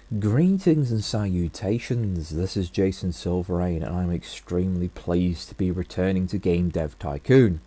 Greetings and salutations, this is Jason Silverain and I'm extremely pleased to be returning to Game Dev Tycoon.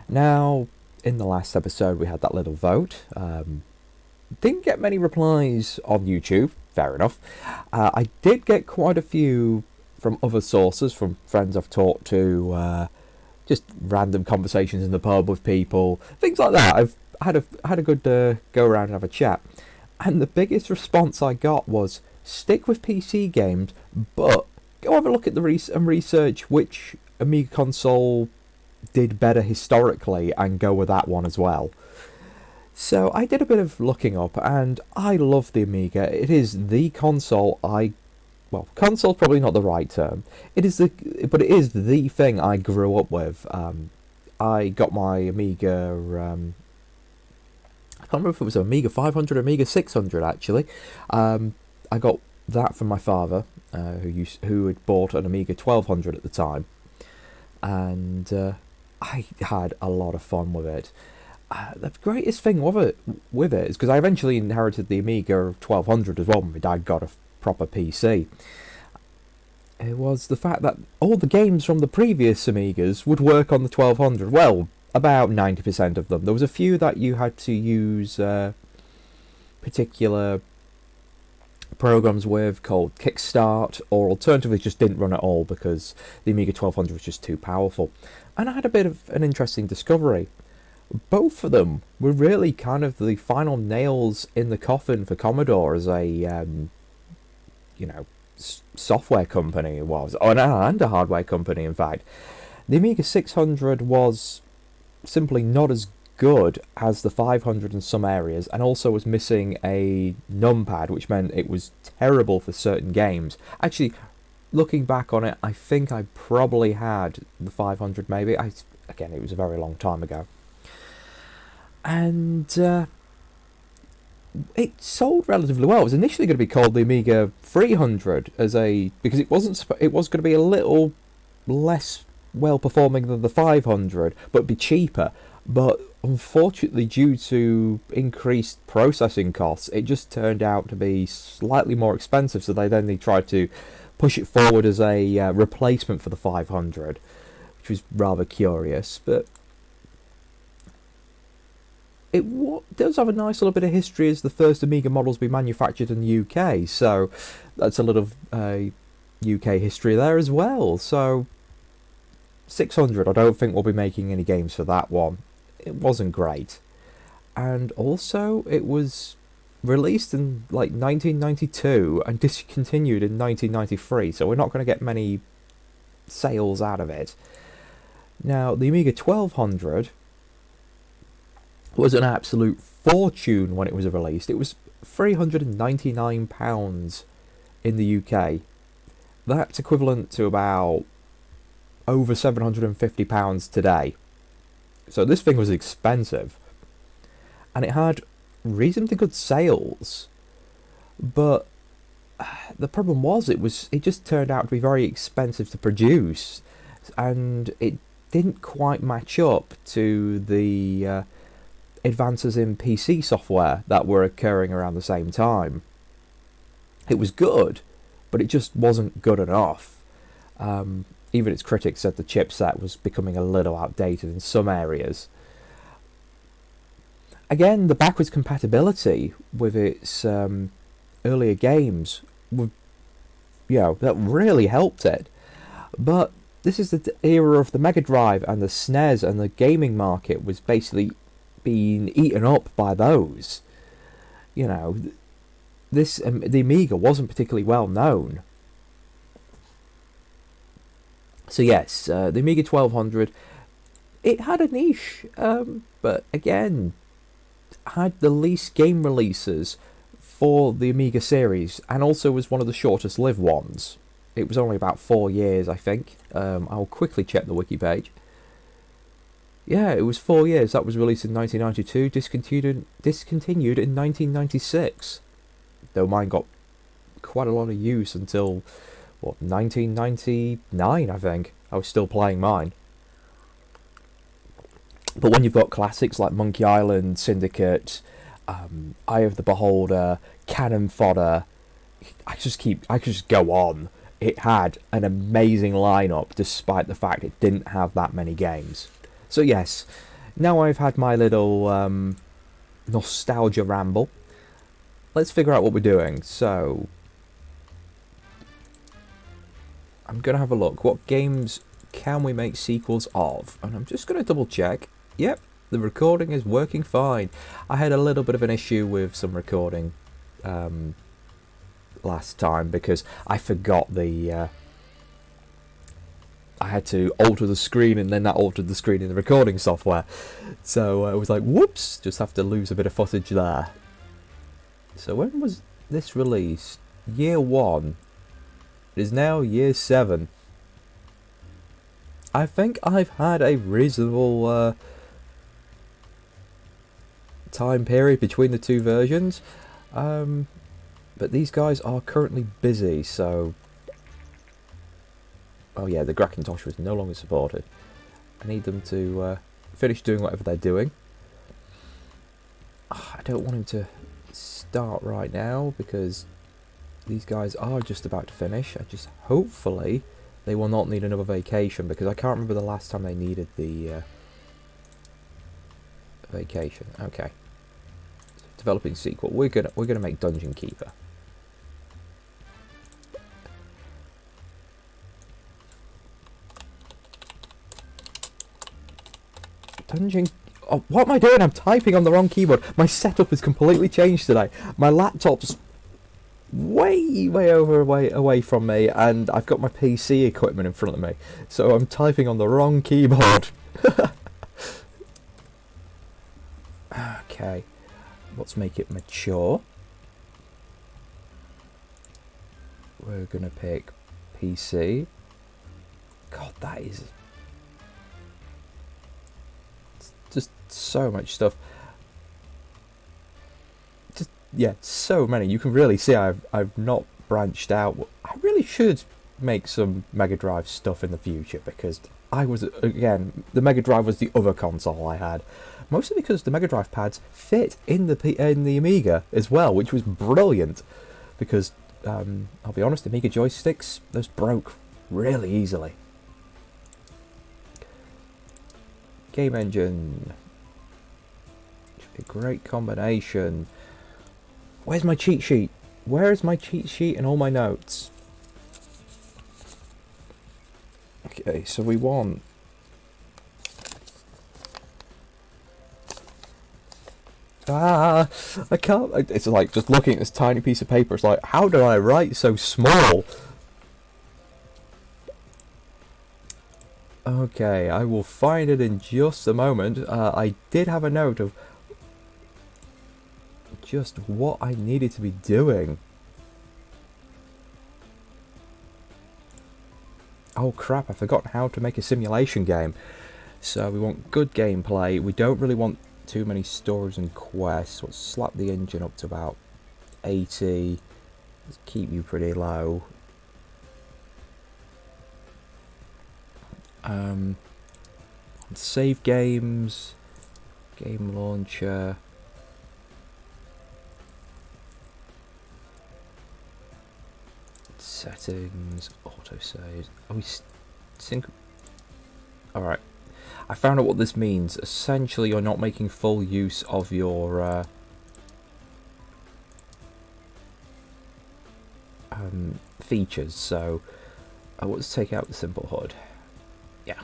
Now, in the last episode we had that little vote. Didn't get many replies on YouTube, fair enough. I did get quite a few from other sources, from friends I've talked to, just random conversations in the pub with people, things like that. I've had a good go around and have a chat. And the biggest response I got was, stick with PC games, but go have a look at the research which Amiga console did better historically and go with that one as well. So I did a bit of looking up and I love the Amiga. It is the console well, console's probably not the right term. But it is the thing I grew up with. I got my Amiga, I can't remember if it was Amiga 500 or Amiga 600 actually. I got that from my father, who had bought an Amiga 1200 at the time, and I had a lot of fun with it. The greatest thing with it is because I eventually inherited the Amiga 1200 as well when my dad got a proper PC. It was the fact that all the games from the previous Amigas would work on the 1200. Well, about 90% of them. There was a few that you had to use particular programs with, called Kickstart, or alternatively just didn't run at all because the Amiga 1200 was just too powerful. And I had a bit of an interesting discovery. Both of them were really kind of the final nails in the coffin for Commodore as a, software company. It was, and a hardware company, in fact. The Amiga 600 was simply not as good as the 500 in some areas, and also was missing a numpad, which meant it was terrible for certain games. Actually, looking back on it, I think I probably had the 500 maybe. Again, it was a very long time ago. And it sold relatively well. It was initially going to be called the Amiga 300 because it was going to be a little less well performing than the 500, but be cheaper. But unfortunately, due to increased processing costs, it just turned out to be slightly more expensive. So they tried to push it forward as a replacement for the 500, which was rather curious. But it does have a nice little bit of history as the first Amiga models to be manufactured in the UK. So that's a little UK history there as well. So 600, I don't think we'll be making any games for that one. It wasn't great. And also, it was released in like 1992 and discontinued in 1993, so we're not going to get many sales out of it. Now, the Amiga 1200 was an absolute fortune when it was released. It was £399 in the UK. That's equivalent to about over £750 today. So this thing was expensive, and it had reasonably good sales, but the problem was it just turned out to be very expensive to produce, and it didn't quite match up to the advances in PC software that were occurring around the same time. It was good, but it just wasn't good enough. Even its critics said the chipset was becoming a little outdated in some areas. Again, the backwards compatibility with its earlier games, that really helped it. But this is the era of the Mega Drive and the SNES, and the gaming market was basically being eaten up by those. The Amiga wasn't particularly well known. So yes, the Amiga 1200, it had a niche, but again, had the least game releases for the Amiga series, and also was one of the shortest lived ones. It was only about 4 years, I think. I'll quickly check the wiki page. Yeah, it was 4 years. That was released in 1992, discontinued in 1996. Though mine got quite a lot of use until 1999, I think. I was still playing mine. But when you've got classics like Monkey Island, Syndicate, Eye of the Beholder, Cannon Fodder, I could just go on. It had an amazing lineup, despite the fact it didn't have that many games. So yes, now I've had my little nostalgia ramble. Let's figure out what we're doing. So I'm gonna have a look. What games can we make sequels of? And I'm just gonna double check. Yep, the recording is working fine. I had a little bit of an issue with some recording last time because I forgot the I had to alter the screen, and then that altered the screen in the recording software, so I was like, whoops, just have to lose a bit of footage there. So when was this released? Year 1. It is now year 7. I think I've had a reasonable time period between the two versions, but these guys are currently busy, so... Oh yeah, the Grackintosh was no longer supported. I need them to finish doing whatever they're doing. I don't want him to start right now because these guys are just about to finish. Hopefully they will not need another vacation, because I can't remember the last time they needed the vacation. Okay. Developing sequel. We're gonna make Dungeon Keeper. Oh, what am I doing? I'm typing on the wrong keyboard. My setup has completely changed today. My laptop's way away from me, and I've got my PC equipment in front of me, so I'm typing on the wrong keyboard. Okay, let's make it mature. We're gonna pick PC. God, that is just so much stuff. Just, yeah, so many. You can really see I've not branched out. I really should make some Mega Drive stuff in the future, because again, the Mega Drive was the other console I had. Mostly because the Mega Drive pads fit in the Amiga as well, which was brilliant. Because I'll be honest, Amiga joysticks, those broke really easily. Game engine. Should be a great combination. Where's my cheat sheet? Where is my cheat sheet and all my notes? Okay, so we want... I can't... It's like just looking at this tiny piece of paper. It's like, how do I write so small? Okay, I will find it in just a moment. I did have a note of just what I needed to be doing. Oh crap, I've forgotten how to make a simulation game. So we want good gameplay. We don't really want too many stories and quests. Let's slap the engine up to about 80. Let's keep you pretty low. Save games, game launcher. Settings, autosave. Are we sync? Alright. I found out what this means. Essentially, you're not making full use of your features. So, let's take out the simple HUD. Yeah.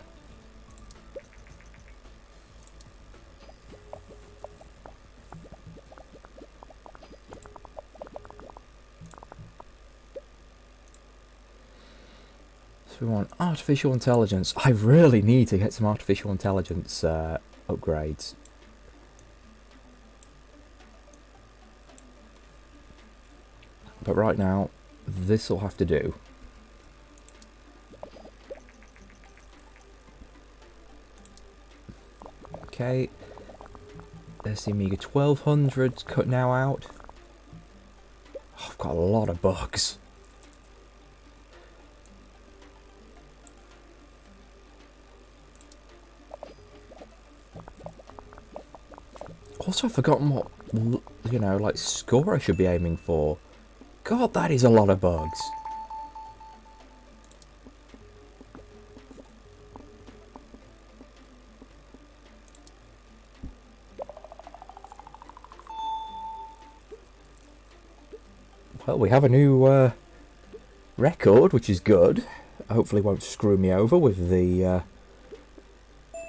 We want artificial intelligence. I really need to get some artificial intelligence upgrades. But right now, this will have to do. Okay. There's the Amiga 1200 cut now out. Oh, I've got a lot of bugs. Also, I've forgotten what, like, score I should be aiming for. God, that is a lot of bugs. Well, we have a new record, which is good. Hopefully won't screw me over with the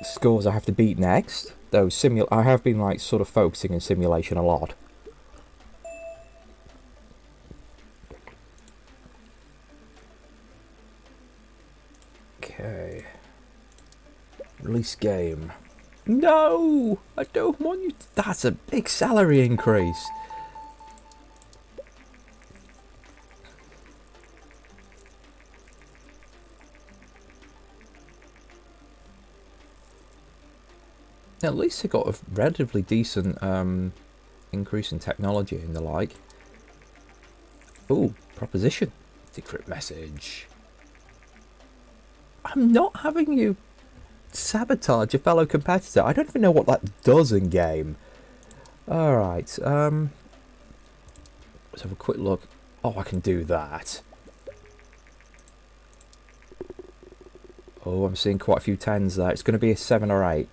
scores I have to beat next. Though I have been like sort of focusing on simulation a lot. Okay. Release game. No! I don't want you to... That's a big salary increase. At least it got a relatively decent increase in technology and the like. Ooh, proposition. Secret message. I'm not having you sabotage a fellow competitor. I don't even know what that does in game. Alright, let's have a quick look. Oh, I can do that. Oh, I'm seeing quite a few 10s there. It's going to be a 7 or 8.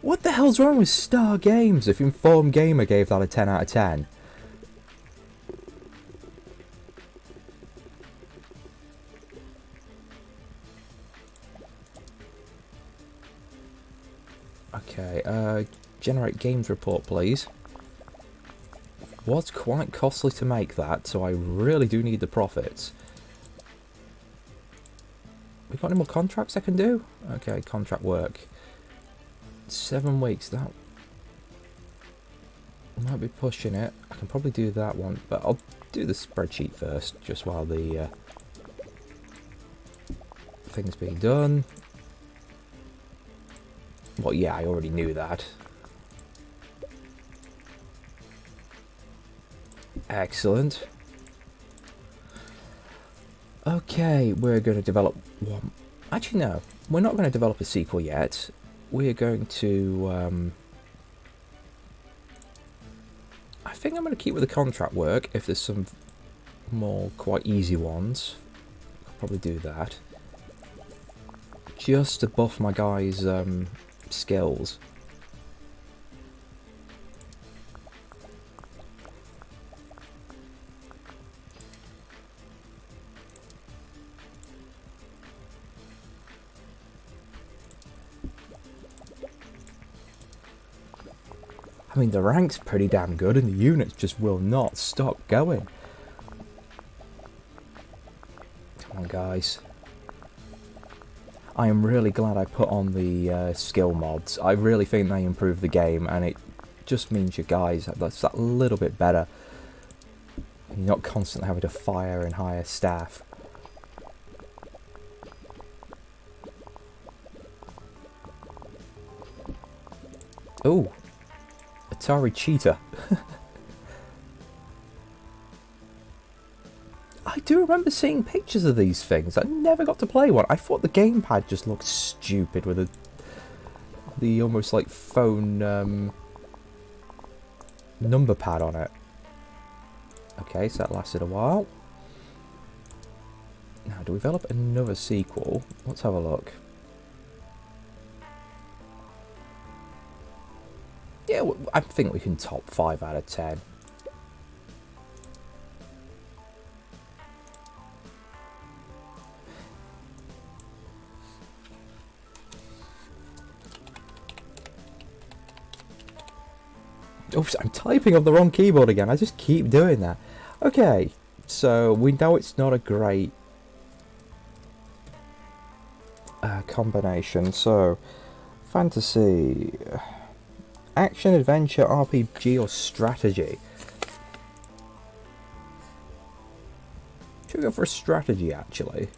What the hell's wrong with Star Games if Informed Gamer gave that a 10 out of 10? Okay, generate games report, please. Was quite costly to make that, so I really do need the profits. We got any more contracts I can do? Okay, contract work. 7 weeks, that might be pushing it. I can probably do that one, but I'll do the spreadsheet first, just while the thing's being done. Well, yeah, I already knew that. Excellent. Okay, we're going to develop one. Actually, no, we're not going to develop a sequel yet. We're going to... I think I'm going to keep with the contract work. If there's some more quite easy ones, I'll probably do that. Just to buff my guys' skills. I mean, the rank's pretty damn good and the units just will not stop going. Come on, guys. I am really glad I put on the skill mods. I really think they improve the game, and it just means your guys that's that little bit better. You're not constantly having to fire and hire staff. Oh, Atari Cheetah. I do remember seeing pictures of these things. I never got to play one. I thought the gamepad just looked stupid with the almost like phone number pad on it. Okay, so that lasted a while. Now, do we develop another sequel? Let's have a look. Yeah, I think we can top 5 out of 10. Oops, I'm typing on the wrong keyboard again. I just keep doing that. Okay, so we know it's not a great combination. So, fantasy, action, adventure, RPG, or strategy? Should we go for a strategy, actually?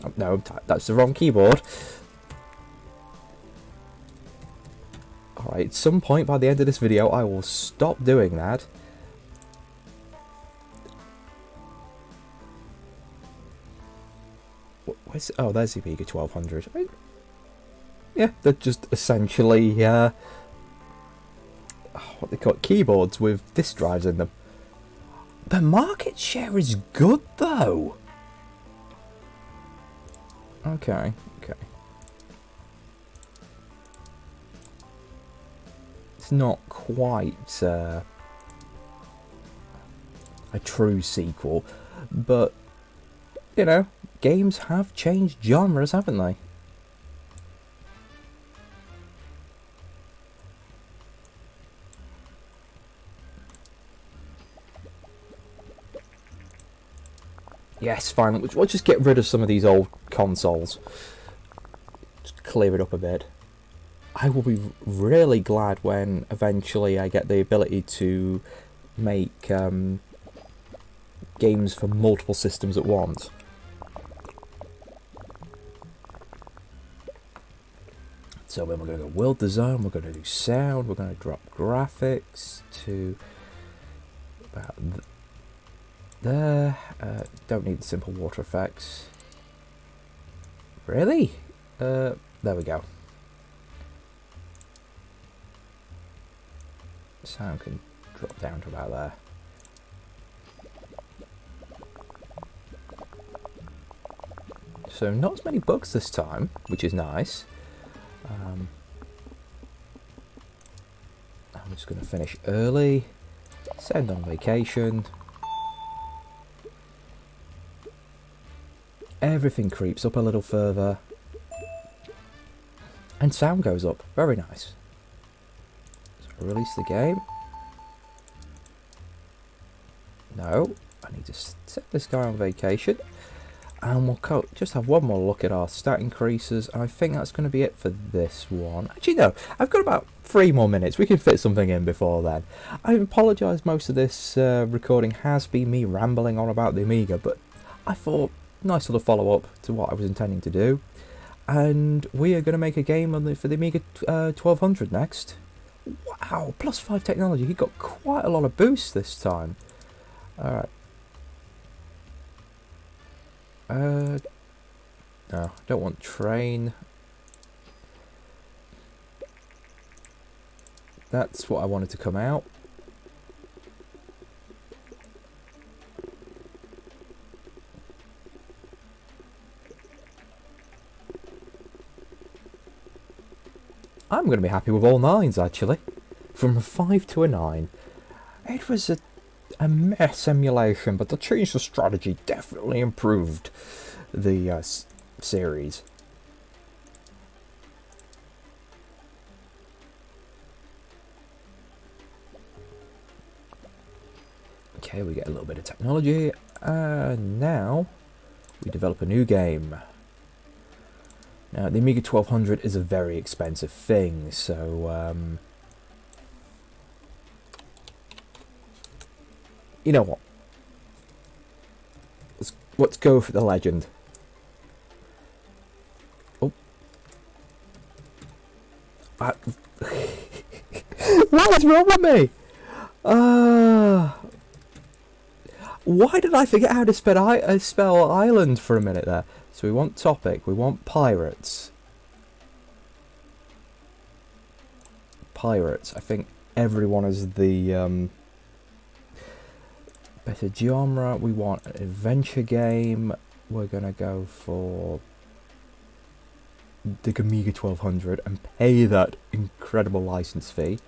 Oh, no, that's the wrong keyboard. Alright, at some point by the end of this video, I will stop doing that. Where's, oh, there's the Amiga 1200. Yeah, they're just essentially what they call it, keyboards with disk drives in them. The market share is good though. Okay. It's not quite a true sequel, but you know, games have changed genres, haven't they? Yes, finally. We'll just get rid of some of these old consoles. Just clear it up a bit. I will be really glad when eventually I get the ability to make games for multiple systems at once. So then we're going to go world design, we're going to do sound, we're going to drop graphics to about there. Don't need the simple water effects. Really? There we go. Sound can drop down to about there. So not as many bugs this time, which is nice. I'm just going to finish early, send on vacation. Everything creeps up a little further. And sound goes up. Very nice. So release the game. No, I need to set this guy on vacation. And we'll just have one more look at our stat increases. And I think that's going to be it for this one. Actually, no, I've got about 3 more minutes. We can fit something in before then. I apologise, most of this recording has been me rambling on about the Amiga, but I thought, nice little follow-up to what I was intending to do. And we are going to make a game for the Amiga 1200 next. Wow, +5 technology. He got quite a lot of boost this time. Alright. No, don't want train. That's what I wanted to come out. I'm going to be happy with all 9s actually. From a 5 to a 9. It was a mess emulation, but the change of strategy definitely improved the series. Okay, we get a little bit of technology, and now we develop a new game. Now, the Amiga 1200 is a very expensive thing, so you know what? Let's go for the legend. Oh. What is wrong with me? Why did I forget how to spell island for a minute there? So we want topic, we want pirates. Pirates. I think everyone is the better genre. We want an adventure game. We're gonna go for the Gamiga 1200 and pay that incredible license fee.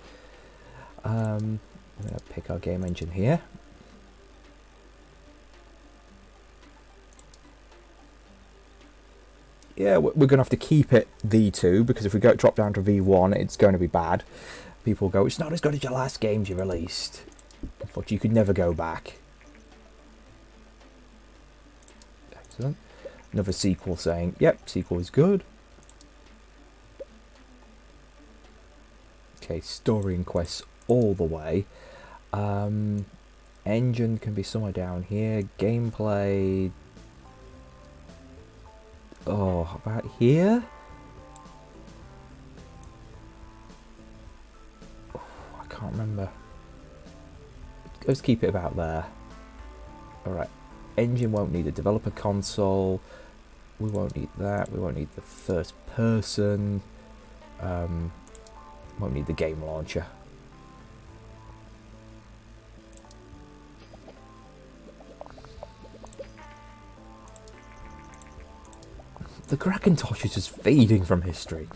I'm gonna pick our game engine here. Yeah, we're going to have to keep it V2, because if we drop down to V1, it's going to be bad. People go, it's not as good as your last games you released. But you could never go back. Excellent. Another sequel saying, yep, sequel is good. Okay, story and quests all the way. Engine can be somewhere down here. Gameplay... Oh, about here? Oh, I can't remember. Let's keep it about there. Alright. Engine won't need a developer console. We won't need that. We won't need the first person. Won't need the game launcher. The Krakentosh is just fading from history.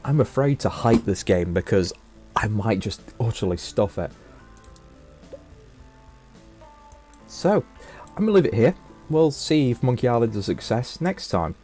I'm afraid to hype this game because I might just utterly stuff it. So, I'm going to leave it here. We'll see if Monkey Island's a success next time.